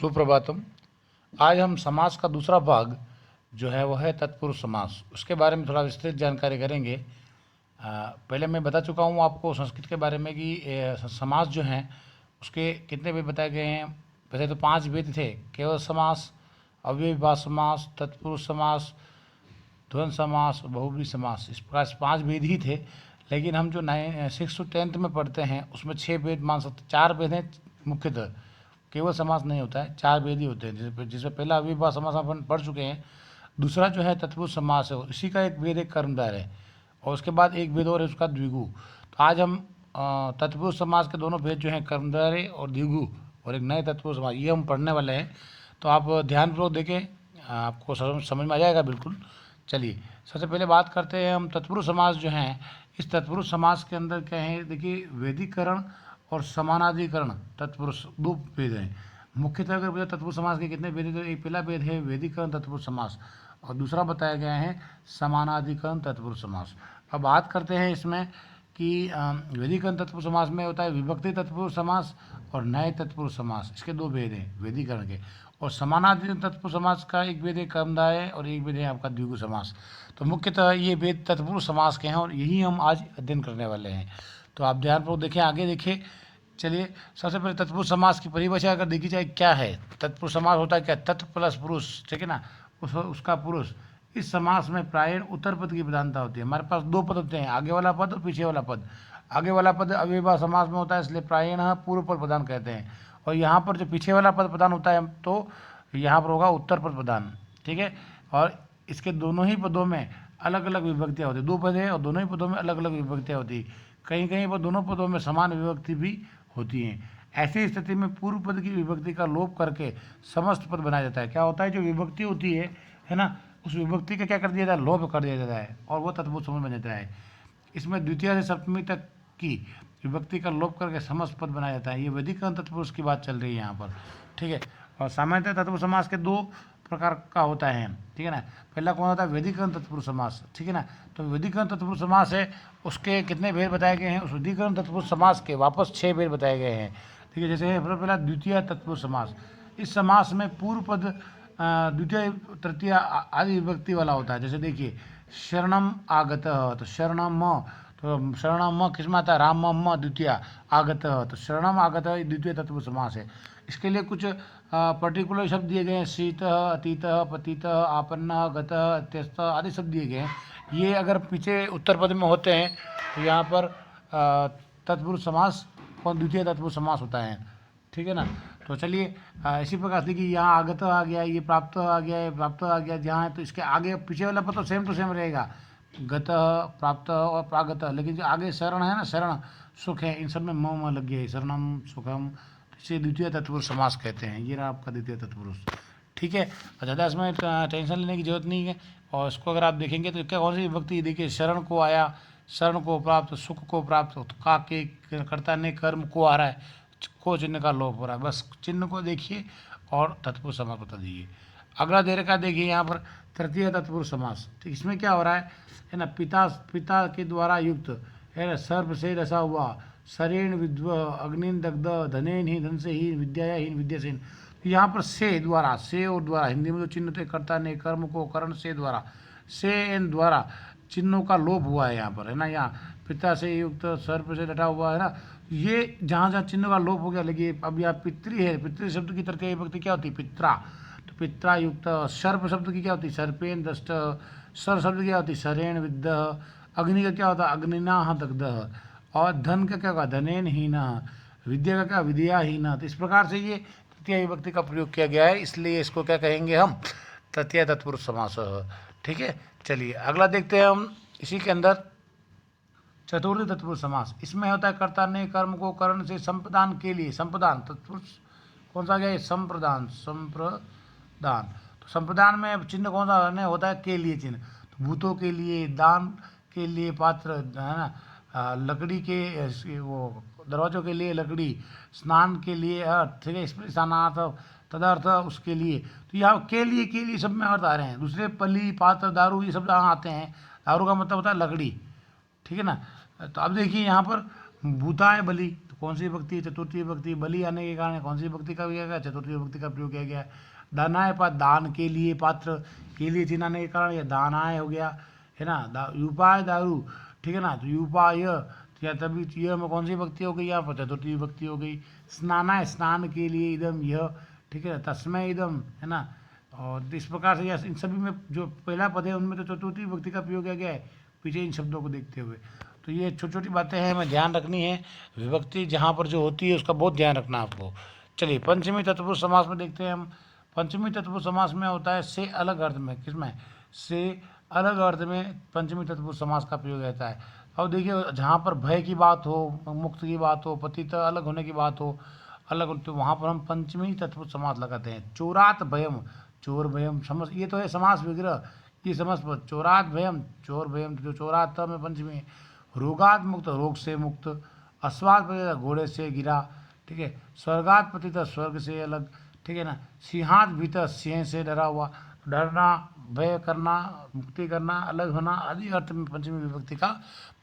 सुप्रभातम। आज हम समास का दूसरा भाग जो है वह है तत्पुरुष समास। उसके बारे में थोड़ा विस्तृत जानकारी करेंगे। पहले मैं बता चुका हूँ आपको संस्कृत के बारे में कि समास जो हैं उसके कितने भेद बताए गए हैं। वैसे तो 5 भेद थे: केवल समास, अव्ययीभाव समास, तत्पुरुष समास, द्वंद्व समास, बहुब्रीहि समास। इस प्रकार से 5 भेद ही थे। लेकिन हम जो 6 to 10th में पढ़ते हैं उसमें 6 भेद मान सकते, 4 भेद हैं मुख्यतः। केवल समास नहीं होता है, 4 भेद ही होते हैं, जिसमें पहला अव्ययीभाव समास अपन पढ़ चुके हैं। दूसरा जो है तत्पुरुष समास है, इसी का एक भेद एक कर्मधारय है, और उसके बाद एक भेद और है उसका द्विगु। तो आज हम तत्पुरुष समास के दोनों भेद जो हैं कर्मधारय और द्विगु और एक नए तत्पुरुष समास, ये हम पढ़ने वाले हैं। तो आप ध्यानपूर्वक देखें, आपको समझ में आ जाएगा बिल्कुल। चलिए सबसे पहले बात करते हैं हम तत्पुरुष समास जो हैं। इस तत्पुरुष समास के अंदर क्या है, देखिए वेदीकरण और समानाधिकरण तत्पुरुष दो भेद हैं। मुख्यतः अगर बोले तत्पुरुष समास के कितने भेद हैं, तो एक पहला भेद है वेदीकरण तत्पुरुष समास और दूसरा बताया गया है समानाधिकरण तत्पुरुष समास। अब बात करते हैं इसमें कि वेदीकरण तत्पुरुष समास में होता है विभक्ति तत्पुरुष समास और नए तत्पुरुष समास। इसके 2 भेद हैं वेदीकरण के। और समानाधिकरण तत्पुरुष समास का एक भेद है कर्मधारय और एक भेद है आपका द्विगु समास। तो मुख्यतः ये भेद तत्पुरुष समास के हैं और यही हम आज अध्ययन करने वाले हैं। तो आप ध्यानपूर्वक देखें, आगे देखिए। चलिए सबसे पहले तत्पुरुष समास की परिभाषा अगर देखी जाए क्या है। तत्पुरुष समास होता है क्या, तत् प्लस पुरुष, ठीक है ना, उसका पुरुष। इस समास में प्रायण उत्तर पद की प्रधानता होती है। हमारे पास 2 पद होते हैं, आगे वाला पद और पीछे वाला पद। आगे वाला पद अव्ययीभाव समास में होता है, इसलिए प्रायण पूर्व पद प्रधान कहते हैं। और यहाँ पर जो पीछे वाला पद प्रधान होता है तो यहाँ पर होगा उत्तर पद प्रधान, ठीक है। और इसके दोनों ही पदों में अलग अलग विभक्तियाँ होती है। 2 पद है और दोनों ही पदों में अलग अलग विभक्तियाँ होती है। कहीं कहीं पर दोनों पदों में समान विभक्ति भी होती हैं। ऐसी स्थिति में पूर्व पद की विभक्ति का लोप करके समस्त पद बनाया जाता है। क्या होता है, जो विभक्ति होती है ना, उस विभक्ति का क्या कर दिया जाता है, लोप कर दिया जाता है और वो तत्पुरुष समास बन जाता है। इसमें द्वितीय से सप्तमी तक की विभक्ति का लोप करके समस्त पद बनाया जाता है। ये वेदीकरण तत्पुरुष की बात चल रही है यहाँ पर, ठीक है। और सामान्यतः तत्पुरुष समास के 2 प्रकार का होता है, ठीक है ना। पहला कौन होता है, वेदीकरण तत्पुरुष समास, ठीक है ना। तो वेदीकरण तत्पुरुष समास है, उसके कितने भेद बताए गए हैं, उस वेदीकरण तत्पुरुष समास के वापस 6 भेद बताए गए हैं, ठीक है। जैसे पहला द्वितीय तत्पुरुष समास। इस समास में पूर्व पद द्वितीय तृतीय आदि विभक्ति वाला होता है। जैसे देखिए शरणम आगत, तो शरणम, तो शरणम किसमें आता है, राम म द्वितीय आगत, तो शरणम आगत द्वितीय तत्पुरुष समास है। इसके लिए कुछ पर्टिकुलर शब्द दिए गए हैं, शीत, अतीत, पतित, आपन्न, गत, अत्यस्त आदि शब्द दिए गए हैं। ये अगर पीछे उत्तर पद में होते हैं तो यहाँ पर तत्पुरुष समास और द्वितीय तत्पुरुष समास होता है, ठीक है ना। तो चलिए इसी प्रकार से कि यहाँ आगत आ गया, ये प्राप्त आ गया, ये प्राप्त आ गया जहाँ है, तो इसके आगे पीछे वाला पद तो सेम टू सेम रहेगा, गत, प्राप्त और प्रागत। लेकिन जो आगे शरण है ना, शरण सुख है, इन सब में म लग गया है, शरणम सुखम, इसे द्वितीय तत्पुरुष समास कहते हैं। ये रहा आपका द्वितीय तत्पुरुष, ठीक है। और ज़्यादा इसमें टेंशन लेने की जरूरत नहीं है। और इसको अगर आप देखेंगे तो क्या कौन सी विभक्ति, देखिए शरण को आया, शरण को प्राप्त, सुख को प्राप्त, तो का के कर्ता ने कर्म को आ रहा है, को चिन्ह का लोप हो रहा है। बस चिन्ह को देखिए और तत्पुरुष समास बता दीजिए। अगला दे रखा देखिए यहाँ पर तृतीय तत्पुरुष समास। तो इसमें क्या हो रहा है ना, पिता के द्वारा युक्त है ना, सर्प से रसा हुआ, शरेण विद्व, अग्निन दग्ध, धनेन ही, धन से ही, विद्या ही, विद्या से। तो यहाँ पर से द्वारा, से और द्वारा, हिंदी में जो चिन्ह थे, कर्ता ने कर्म को, करण से द्वारा, से एन द्वारा चिन्हों का लोप हुआ है यहाँ पर, है ना। यहाँ पिता से युक्त, सर्प से डटा हुआ है ना, ये जहाँ जहाँ चिन्ह का लोप हो गया। लेकिन अब यहाँ पितृ है, पितृ शब्द की तृतीय विभक्ति क्या होती है, पित्रा, तो पित्रा युक्त। सर्प शब्द की क्या होती है, सर्पेन दष्ट। सर शब्द क्या होती है, सरेण विद्ध। अग्नि का क्या होता है, अग्निना दग्ध। और धन का क्या होगा, धनेन हीना। विद्या का क्या, विद्या हीना। तो इस प्रकार से ये तृतीय विभक्ति का प्रयोग किया गया है, इसलिए इसको क्या कहेंगे हम, तृतीय तत्पुरुष समास, ठीक है। चलिए अगला देखते हैं हम इसी के अंदर चतुर्थी तत्पुरुष समास। इसमें होता है कर्ता ने कर्म को करण से संप्रदान के लिए, संप्रदान तत्पुरुष कौन सा गया, संप्रदान, संप्रदान। तो संप्रदान में चिन्ह कौन सा होता है, के लिए चिन्ह। तो भूतों के लिए, दान के लिए पात्र, है ना, लकड़ी के वो दरवाजों के लिए लकड़ी, स्नान के लिए अर्थ, ठीक है, स्नानार्थ तदर्थ उसके लिए। तो यहाँ के लिए सब में अर्थ आ रहे हैं। दूसरे पली, पात्र, दारू, ये सब जहाँ आते हैं, दारू का मतलब होता है लकड़ी, ठीक है ना। तो अब देखिए यहाँ पर भूता है बलि, तो कौन सी विभक्ति, चतुर्थी विभक्ति। बलि आने के कारण कौन सी विभक्ति का किया गया, चतुर्थी विभक्ति का प्रयोग किया गया। दानाय पात्र, दान के लिए, पात्र के लिए चिन्ह आने के कारण यह दानाय हो गया, है ना। यूपाय दारू, ठीक है ना, तो यूपाय, या तभी यह में कौन सी विभक्ति हो गई, यहाँ पर चतुर्थी विभक्ति हो गई। स्नानाय, स्नान के लिए, इदम यह, ठीक है, तस्मय इदम, है ना। और इस प्रकार से यह इन सभी में जो पहला पद है उनमें तो चतुर्थी विभक्ति का प्रयोग किया गया है पीछे इन शब्दों को देखते हुए। तो ये छोटी छोटी बातें हैं, हमें ध्यान रखनी है। विभक्ति जहाँ पर जो होती है उसका बहुत ध्यान रखना है आपको। चलिए पंचमी तत्पुरुष समास में देखते हैं हम। पंचमी तत्पुरुष समास में होता है से अलग अर्थ में, किसमें, से अलग अर्थ में पंचमी तत्पुरुष समास का प्रयोग रहता है। अब देखिए जहाँ पर भय की बात हो, मुक्त की बात हो, पतित अलग होने की बात हो, अलग, तो वहाँ पर हम पंचमी तत्पुरुष समास लगाते हैं। चोरात भयम, चोर भयम, समझ, ये तो है समास विग्रह, ये समझ पर। चोरात भयम, चोर भयम, जो चोरात में पंचमी। रोगात मुक्त, रोग से मुक्त। अश्वात पतित, घोड़े से गिरा, ठीक है। स्वर्गात पतित, स्वर्ग से अलग, ठीक है ना। सिंहात भीतर, सिंह से डरा हुआ। डरना, भय करना, मुक्ति करना, अलग होना आदि अर्थ में पंचमी विभक्ति का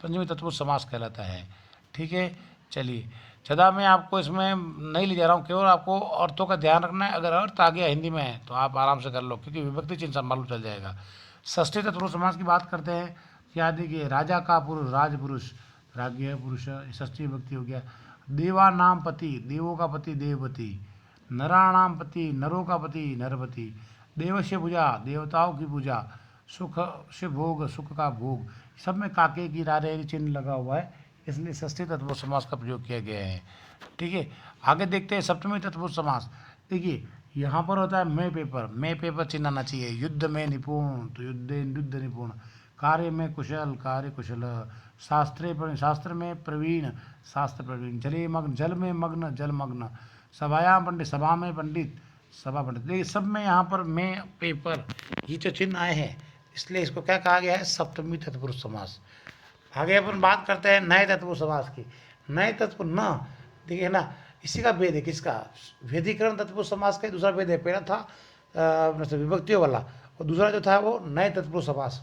पंचमी तत्पुरुष समास कहलाता है, ठीक है। चलिए ज़्यादा मैं आपको इसमें नहीं ले जा रहा हूँ, केवल आपको अर्थों का ध्यान रखना है। अगर अर्थ आ गया हिंदी में तो आप आराम से कर लो, क्योंकि विभक्ति चिन्ह मालूम चल जाएगा। षष्ठी तत्पुरुष समास की बात करते हैं। क्या देखिए, राजा का पुरुष, राजपुरुष, राज्य पुरुष, षष्ठी विभक्ति हो गया। देवा नाम पति, देवों का पति देवपति। नराणाम पति, नरों का पति नरपति। देवस्य पूजा, देवताओं की पूजा। सुख से भोग, सुख का भोग। सब में काके की रारे चिन्ह लगा हुआ है, इसलिए षष्ठी तत्पुरुष समास का प्रयोग किया गया है, ठीक है। आगे देखते हैं सप्तमी तत्पुरुष समास। देखिए यहाँ पर होता है मैं पेपर, मैं पेपर चिन्ह आना चाहिए। युद्ध में निपुण, तो युद्ध निपुण। कार्य में कुशल, कार्य कुशल। शास्त्र में प्रवीण, शास्त्र प्रवीण। जले मग्न, जल में मग्न, जल मग्न। सभायाम पंडित, सभा में पंडित, सभा पंडित। देखिए सब में यहाँ पर मैं पेपर ये जो चिन्ह आए हैं, इसलिए इसको क्या कहा गया है, सप्तमी तत्पुरुष समास। आगे अपन बात करते हैं नए तत्पुरुष समास की। नए तत्पुरुष न, देखिए ना, इसी का भेद है, किसका, भेदीकरण तत्पुरुष समास का दूसरा भेद है। पहला था विभक्तियों वाला, और दूसरा जो था वो नए तत्पुरुष समास।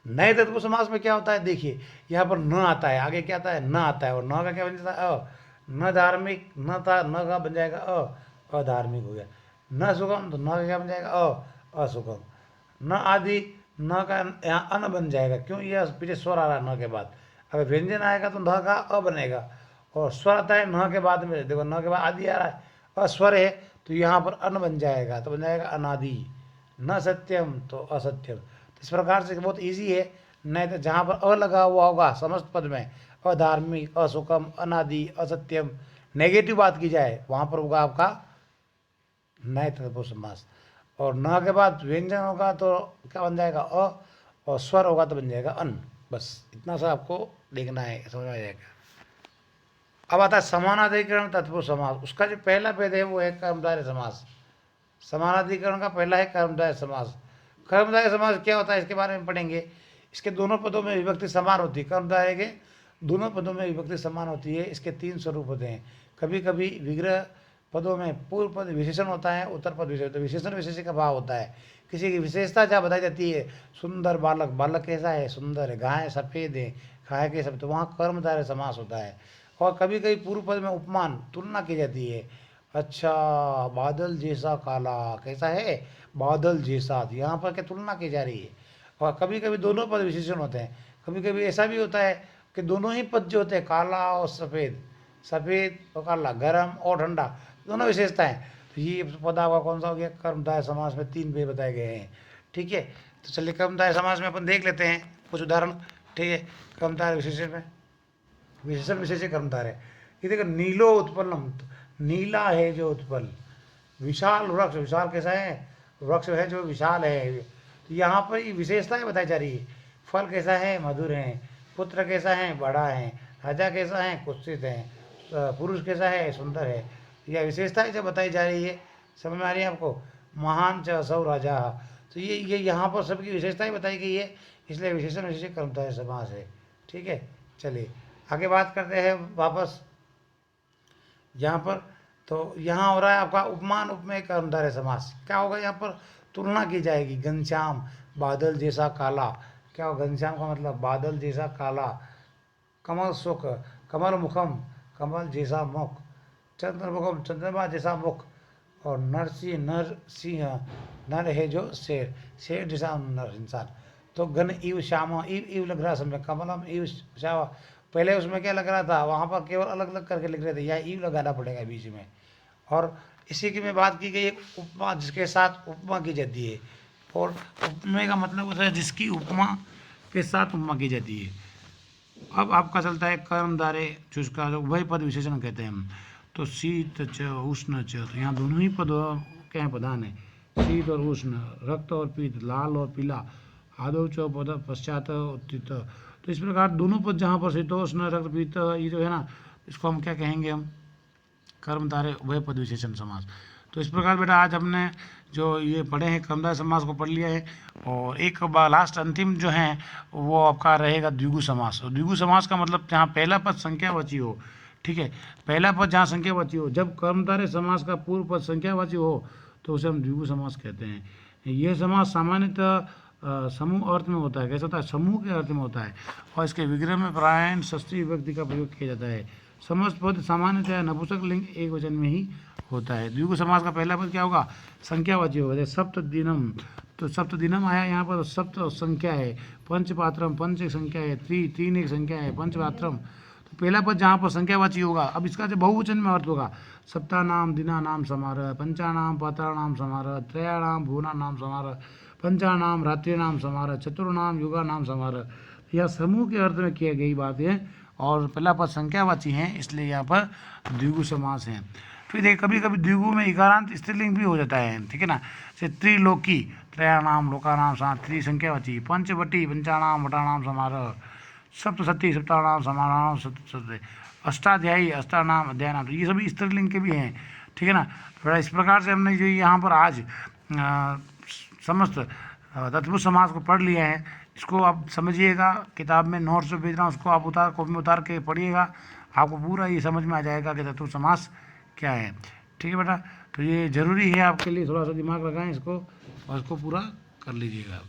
नए तत्पुरुष समास में क्या होता है, देखिए यहाँ पर न आता है, आगे क्या आता है, न आता है, और न का क्या बन जाता है, अ। न धार्मिक, न था, न का बन जाएगा अधार्मिक हो गया। न सुगम, तो न का क्या बन जाएगा, असुगम। न आदि, न का यहाँ अन बन जाएगा, क्यों, ये पीछे स्वर आ रहा है न के बाद। अगर व्यंजन आएगा तो न का अ बनेगा, और स्वर आता है न के बाद में, देखो न के बाद आदि आ रहा है, अस्वर है, तो यहाँ पर अन बन जाएगा, तो बन जाएगा अनादि। न सत्यम, तो असत्यम। तो इस प्रकार से बहुत ईजी है। नहीं तो जहाँ पर अ लगा हुआ होगा समस्त पद में, अधार्मिक, असुकम, अनादि, असत्यम, नेगेटिव बात की जाए, वहाँ पर होगा आपका नए तत्पुरुष समास। और न के बाद व्यंजन होगा तो क्या बन जाएगा, अ, और स्वर होगा तो बन जाएगा अन। बस इतना सा आपको देखना है, समझ में आ जाएगा। अब आता है समानाधिकरण तत्पुरुष समास। उसका जो पहला भेद है वो है कर्मधारय समास। समानाधिकरण का पहला है कर्मधारय समास। कर्मधारय समास क्या होता है इसके बारे में पढ़ेंगे। इसके दोनों पदों में विभक्ति समान होती है। कर्मधारय के दोनों पदों में विभक्ति समान होती है। इसके 3 स्वरूप होते हैं। कभी कभी विग्रह पदों में पूर्व पद विशेषण होता है, उत्तर पद विशेषण, विशेषण विशेष का भाव होता है। किसी की विशेषता जहाँ बताई जाती है, सुंदर बालक, बालक कैसा है, सुंदर है। गाय सफ़ेद है, गाय के सब, तो वहाँ कर्मधारय समास होता है। और कभी कभी पूर्व पद में उपमान, तुलना की जाती है। अच्छा, बादल जैसा काला, कैसा है, बादल जैसा, यहाँ पर क्या तुलना की जा रही है। और कभी कभी दोनों पद विशेषण होते हैं। कभी कभी ऐसा भी होता है कि दोनों ही पद जो होते हैं, काला और सफ़ेद, सफ़ेद और काला, गर्म और ठंडा, दोनों विशेषताएं। तो ये पद आपका कौन सा हो गया, कर्मधारय समास में 3 भेद बताए गए हैं, ठीक है। तो चलिए कर्मधारय समास में अपन देख लेते हैं कुछ उदाहरण, ठीक है। कर्मधारय विशेषण में, विशेषण विशेष कर्मधारय, ये देखो, नीलो उत्पलम, नीला है जो उत्पल। विशाल वृक्ष, विशाल कैसा है, वृक्ष है जो विशाल है। तो यहाँ पर ये विशेषताएं बताई जा रही है। फल कैसा है, मधुर है। पुत्र कैसा है, बड़ा है। राजा कैसा है, कुत्सित है। पुरुष कैसा है, सुंदर है। यह विशेषताएं जब बताई जा रही है, समझ में आ रही है आपको। महान च असौ राजा, तो ये यहाँ पर सबकी विशेषताएं बताई गई है, इसलिए विशेषण विशेष कर्मधारय समास है, ठीक है। चलिए आगे बात करते हैं वापस यहाँ पर। तो यहाँ हो रहा है आपका उपमान उपमेय कर्मधारय समास। क्या होगा, यहाँ पर तुलना की जाएगी। घनश्याम, बादल जैसा काला, क्या हो, घनश्याम का मतलब बादल जैसा काला। कमल सुख, कमल मुखम, कमल जैसा मुख, चंद्रमुखम चंद्रमा जैसा मुख, और नर सिंह, नर है जो शेर, शेर जैसा नर इंसान। तो घन इव श्यामा, इव इव लग रहा समय, कमलम इव श्यामा। पहले उसमें क्या लग रहा था, वहाँ पर केवल अलग अलग करके लिख रहे थे, या इव लगाना पड़ेगा बीच में। और इसी की में बात की गई एक उपमा, जिसके साथ उपमा की जाती है। और उपमे का मतलब होता है जिसकी उपमा के साथ उपमा की जाती है। अब आपका चलता है कर्मधारे, जिसका जो उभय पद विशेषण कहते हैं हम। तो शीत च उष्ण च, तो यहाँ दोनों ही पद क्या है, प्रधान है, शीत और उष्ण, रक्त और पीत, लाल और पीला, आदो च पद पश्चात उत्थित। तो इस प्रकार दोनों पद जहाँ पर शीतोष्ण रक्त पीत, ये जो है ना, इसको हम क्या कहेंगे, हम कर्मधारय उभय पद विशेषण समास। तो इस प्रकार बेटा आज हमने जो ये पढ़े हैं कर्मधारय समास को पढ़ लिया है। और एक लास्ट अंतिम जो है वो आपका रहेगा द्विगु समास। और द्विगु समास का मतलब जहाँ पहला पद संख्यावाची हो, ठीक है, पहला पद जहाँ संख्यावाची हो, जब कर्मधारय समास का पूर्व पद संख्यावाची हो तो उसे हम द्विगु समास कहते हैं। यह समास सामान्यतः समूह अर्थ में होता है। कैसा होता है, समूह के अर्थ में होता है। और इसके विग्रह में प्रायः षष्ठी विभक्ति का प्रयोग किया जाता है। समस्त पद सामान्यतः नपुंसक लिंग एक वचन में ही होता है। द्विगु समास का पहला पद क्या होगा, संख्यावाची होगा। जैसे सप्त दिनम, तो सप्त दिनम आया, यहाँ पर सप्त संख्या है, पंच पात्रम, पंच एक संख्या है, तीन एक संख्या है, पंच पात्रम। तो पहला पद जहाँ पर संख्यावाची होगा, अब इसका जो बहुवचन में अर्थ होगा, सप्तानाम दिनानाम समारोह, पंचानाम पात्राणाम समारोह, त्रयाणाम भुवनानाम समारोह, पंचानाम रात्रिनाम समारोह, चतुर्नाम युगानाम समारोह। यह समूह के अर्थ में किया गई बात है। और पहला पद संख्यावाची है, इसलिए यहाँ पर द्विगु समास है। फिर देखिए कभी कभी द्विगु में इकारांत स्त्रीलिंग भी हो जाता है, ठीक है ना। जैसे त्रिलोकी, त्रयाणाम लोकानाम समारोह, त्रि संख्यावाची, पंचवटी, पंचानाम वटानाम समारोह, सप्तशती, सप्तानाम समारोह, अष्टाध्यायी, अष्टानाम अध्यायनाम, तो ये सभी स्त्रीलिंग के भी हैं, ठीक है ना। थोड़ा इस प्रकार से हमने जो यहाँ पर आज समस्त तत्पुरुष समास को पढ़ लिया है। इसको आप समझिएगा, किताब में नोट्स जो भेज रहा हूँ उसको आप कॉपी में उतार के पढ़िएगा, आपको पूरा ये समझ में आ जाएगा कि तत्पुरुष समास क्या है, ठीक है बेटा। तो ये ज़रूरी है आपके लिए, थोड़ा सा दिमाग लगाएं इसको और इसको पूरा कर लीजिएगा।